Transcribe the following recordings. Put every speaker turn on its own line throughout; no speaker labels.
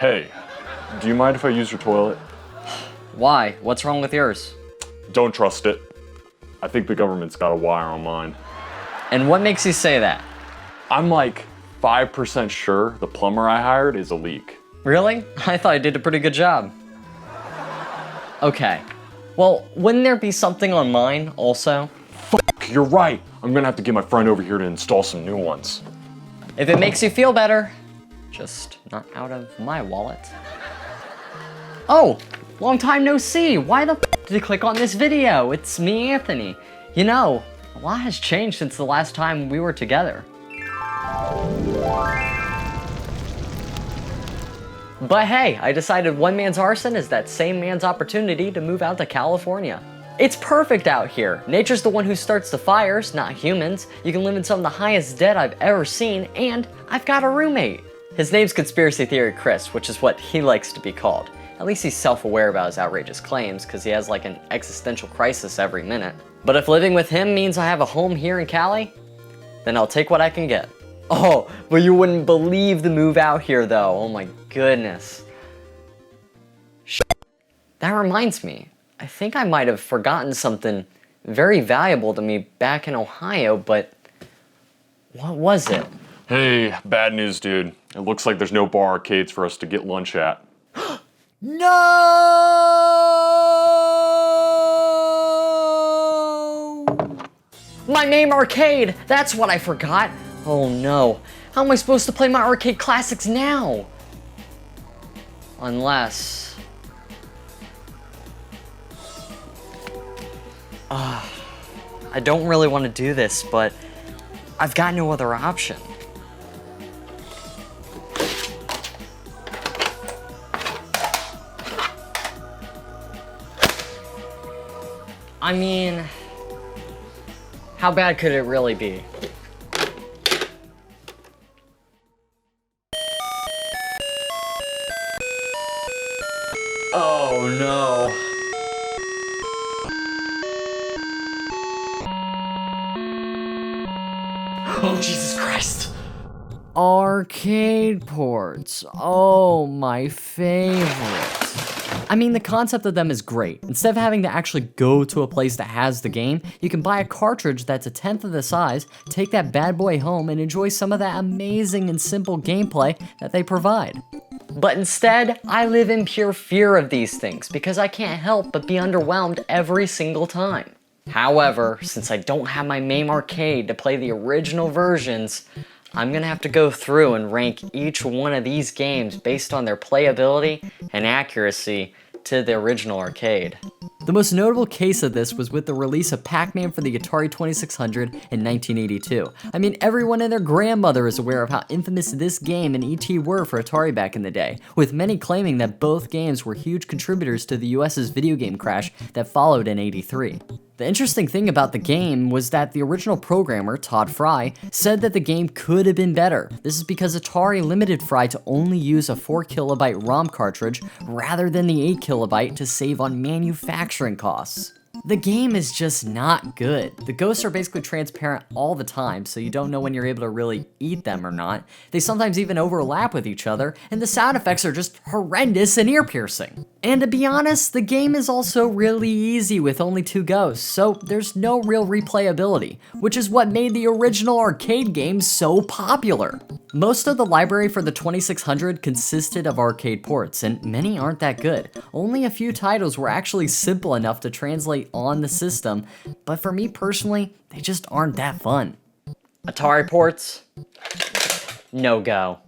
Hey, do you mind if I use your toilet?
Why? What's wrong with yours?
Don't trust it. I think the government's got a wire on mine.
And what makes you say that?
I'm like 5% sure the plumber I hired is a leak.
Really? I thought I did a pretty good job. Okay. Well, wouldn't there be something on mine also?
Fuck, you're right. I'm gonna have to get my friend over here to install some new ones.
If it makes you feel better, just not out of my wallet. Oh, long time no see. Why the f did you click on this video? It's me, Anthony. You know, a lot has changed since the last time we were together. But hey, I decided one man's arson is that same man's opportunity to move out to California. It's perfect out here. Nature's the one who starts the fires, not humans. You can live in some of the highest debt I've ever seen, and I've got a roommate. His name's Conspiracy Theory Chris, which is what he likes to be called. At least he's self-aware about his outrageous claims, because he has like an existential crisis every minute. But if living with him means I have a home here in Cali, then I'll take what I can get. Oh, but you wouldn't believe the move out here though. Oh my goodness. That reminds me. I think I might have forgotten something very valuable to me back in Ohio, but what was it?
Hey, bad news, dude. It looks like there's no bar arcades for us to get lunch at.
No! My MAME Arcade! That's what I forgot! Oh no. How am I supposed to play my arcade classics now? Unless... I don't really want to do this, but I've got no other option. I mean, how bad could it really be? Oh no. Oh, Jesus Christ. Arcade ports. Oh, my favorite. I mean, the concept of them is great. Instead of having to actually go to a place that has the game, you can buy a cartridge that's 1/10 of the size, take that bad boy home, and enjoy some of that amazing and simple gameplay that they provide. But instead, I live in pure fear of these things because I can't help but be underwhelmed every single time. However, since I don't have my MAME Arcade to play the original versions, I'm gonna have to go through and rank each one of these games based on their playability and accuracy to the original arcade. The most notable case of this was with the release of Pac Man for the Atari 2600 in 1982. I mean, everyone and their grandmother is aware of how infamous this game and E.T. were for Atari back in the day, with many claiming that both games were huge contributors to the US's video game crash that followed in '83. The interesting thing about the game was that the original programmer, Todd Fry, said that the game could have been better. This is because Atari limited Fry to only use a 4KB ROM cartridge rather than the 8KB to save on manufacturing costs. The game is just not good. The ghosts are basically transparent all the time, so you don't know when you're able to really eat them or not. They sometimes even overlap with each other, and the sound effects are just horrendous and ear-piercing. And to be honest, the game is also really easy with only 2 ghosts, so there's no real replayability, which is what made the original arcade game so popular. Most of the library for the 2600 consisted of arcade ports, and many aren't that good. Only a few titles were actually simple enough to translate on the system, but for me personally, they just aren't that fun. Atari ports? No go.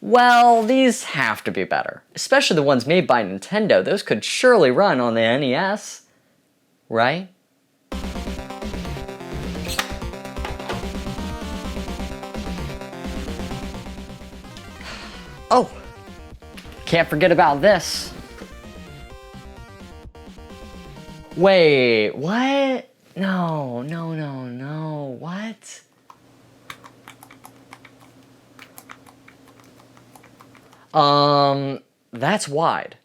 Well, these have to be better, especially the ones made by Nintendo. Those could surely run on the NES, right? Oh, can't forget about this. Wait, what? No, what? That's wide.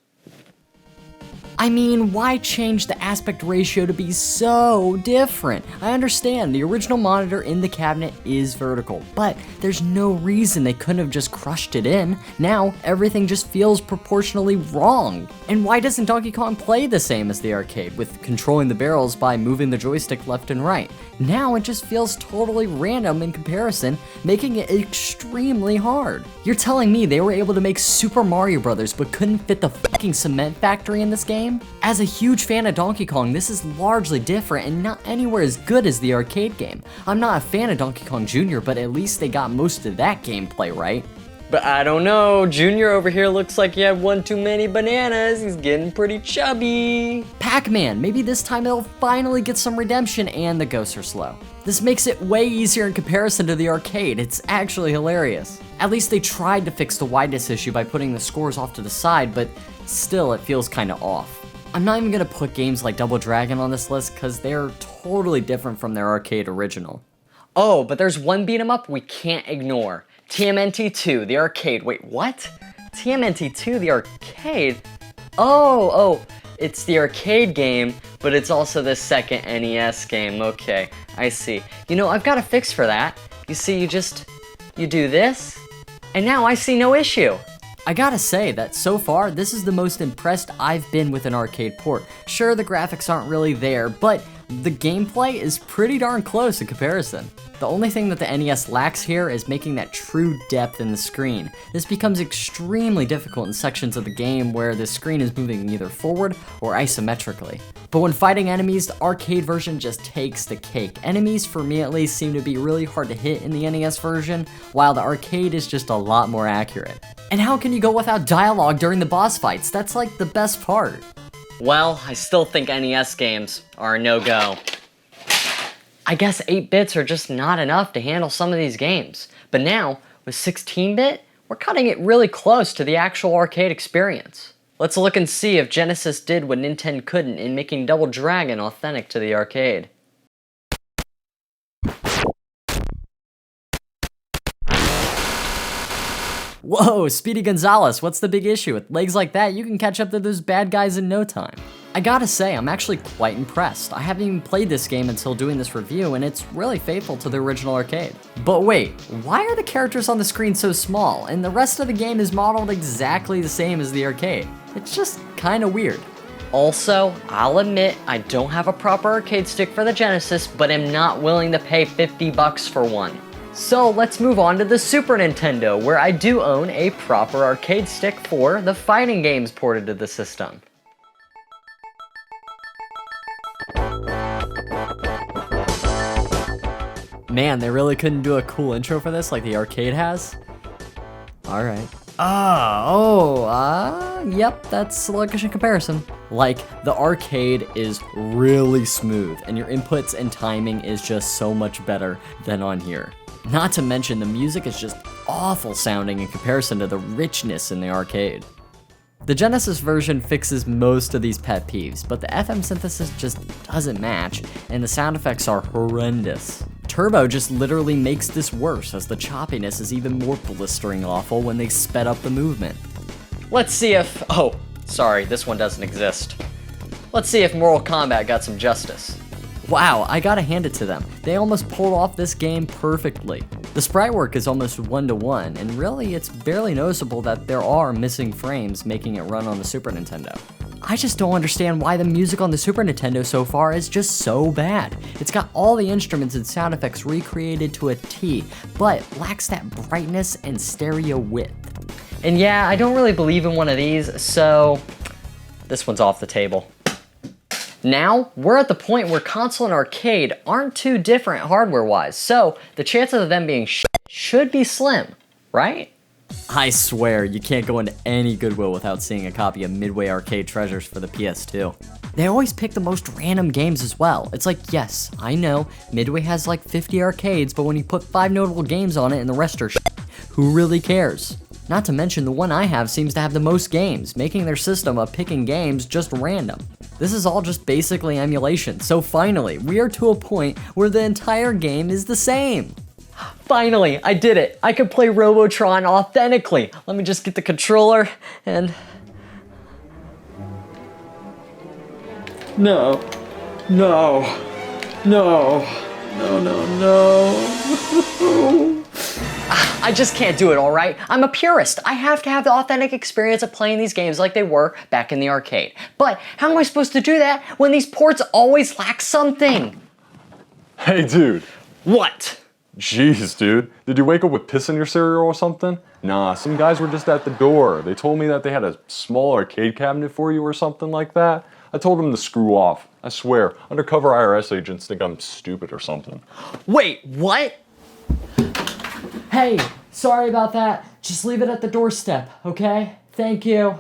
I mean, why change the aspect ratio to be so different? I understand the original monitor in the cabinet is vertical, but there's no reason they couldn't have just crushed it in. Now, everything just feels proportionally wrong. And why doesn't Donkey Kong play the same as the arcade, with controlling the barrels by moving the joystick left and right? Now it just feels totally random in comparison, making it extremely hard. You're telling me they were able to make Super Mario Bros. But couldn't fit the fucking cement factory in this game? As a huge fan of Donkey Kong, this is largely different and not anywhere as good as the arcade game. I'm not a fan of Donkey Kong Jr., but at least they got most of that gameplay right. But I don't know, Junior over here looks like he had one too many bananas. He's getting pretty chubby. Pac Man, maybe this time they'll finally get some redemption and the ghosts are slow. This makes it way easier in comparison to the arcade. It's actually hilarious. At least they tried to fix the wideness issue by putting the scores off to the side, but still it feels kinda off. I'm not even gonna put games like Double Dragon on this list because they're totally different from their arcade original. Oh, but there's one beat 'em up we can't ignore. TMNT 2, the arcade. Wait, what? TMNT 2, the arcade? Oh, it's the arcade game, but it's also the second NES game. Okay, I see. You know, I've got a fix for that. You see, you do this, and now I see no issue. I gotta say that so far, this is the most impressed I've been with an arcade port. Sure, the graphics aren't really there, but the gameplay is pretty darn close in comparison. The only thing that the NES lacks here is making that true depth in the screen. This becomes extremely difficult in sections of the game where the screen is moving either forward or isometrically. But when fighting enemies, the arcade version just takes the cake. Enemies, for me at least, seem to be really hard to hit in the NES version, while the arcade is just a lot more accurate. And how can you go without dialogue during the boss fights? That's like the best part. Well, I still think NES games are a no-go. I guess 8 bits are just not enough to handle some of these games. But now, with 16-bit, we're cutting it really close to the actual arcade experience. Let's look and see if Genesis did what Nintendo couldn't in making Double Dragon authentic to the arcade. Whoa, Speedy Gonzales, what's the big issue? With legs like that, you can catch up to those bad guys in no time. I gotta say, I'm actually quite impressed. I haven't even played this game until doing this review, and it's really faithful to the original arcade. But wait, why are the characters on the screen so small, and the rest of the game is modeled exactly the same as the arcade? It's just kinda weird. Also, I'll admit I don't have a proper arcade stick for the Genesis, but am not willing to pay $50 for one. So let's move on to the Super Nintendo, where I do own a proper arcade stick for the fighting games ported to the system. Man, they really couldn't do a cool intro for this like the arcade has? Alright. Yep, that's sluggish in comparison. Like, the arcade is really smooth, and your inputs and timing is just so much better than on here. Not to mention, the music is just awful sounding in comparison to the richness in the arcade. The Genesis version fixes most of these pet peeves, but the FM synthesis just doesn't match, and the sound effects are horrendous. Turbo just literally makes this worse, as the choppiness is even more blistering awful when they sped up the movement. Let's see if... oh, sorry, this one doesn't exist. Let's see if Mortal Kombat got some justice. Wow, I gotta hand it to them. They almost pulled off this game perfectly. The sprite work is almost 1-to-1, and really it's barely noticeable that there are missing frames making it run on the Super Nintendo. I just don't understand why the music on the Super Nintendo so far is just so bad. It's got all the instruments and sound effects recreated to a T, but lacks that brightness and stereo width. And yeah, I don't really believe in one of these, so this one's off the table. Now, we're at the point where console and arcade aren't too different hardware-wise, so the chances of them being should be slim, right? I swear, you can't go into any Goodwill without seeing a copy of Midway Arcade Treasures for the PS2. They always pick the most random games as well. It's like, yes, I know, Midway has like 50 arcades, but when you put 5 notable games on it and the rest are who really cares? Not to mention, the one I have seems to have the most games, making their system of picking games just random. This is all just basically emulation, so finally, we are to a point where the entire game is the same. Finally, I did it! I can play Robotron authentically! Let me just get the controller and...
No. No. No. No, no, no.
I just can't do it, all right? I'm a purist. I have to have the authentic experience of playing these games like they were back in the arcade. But how am I supposed to do that when these ports always lack something?
Hey, dude.
What?
Jeez, dude. Did you wake up with piss in your cereal or something? Nah, some guys were just at the door. They told me that they had a small arcade cabinet for you or something like that. I told them to screw off. I swear, undercover IRS agents think I'm stupid or something.
Wait, what? Hey, sorry about that. Just leave it at the doorstep, okay? Thank you.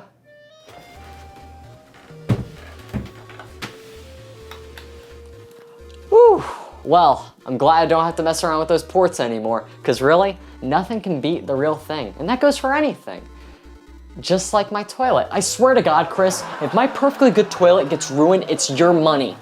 Whew. Well, I'm glad I don't have to mess around with those ports anymore, because really, nothing can beat the real thing, and that goes for anything. Just like my toilet. I swear to God, Chris, if my perfectly good toilet gets ruined, it's your money.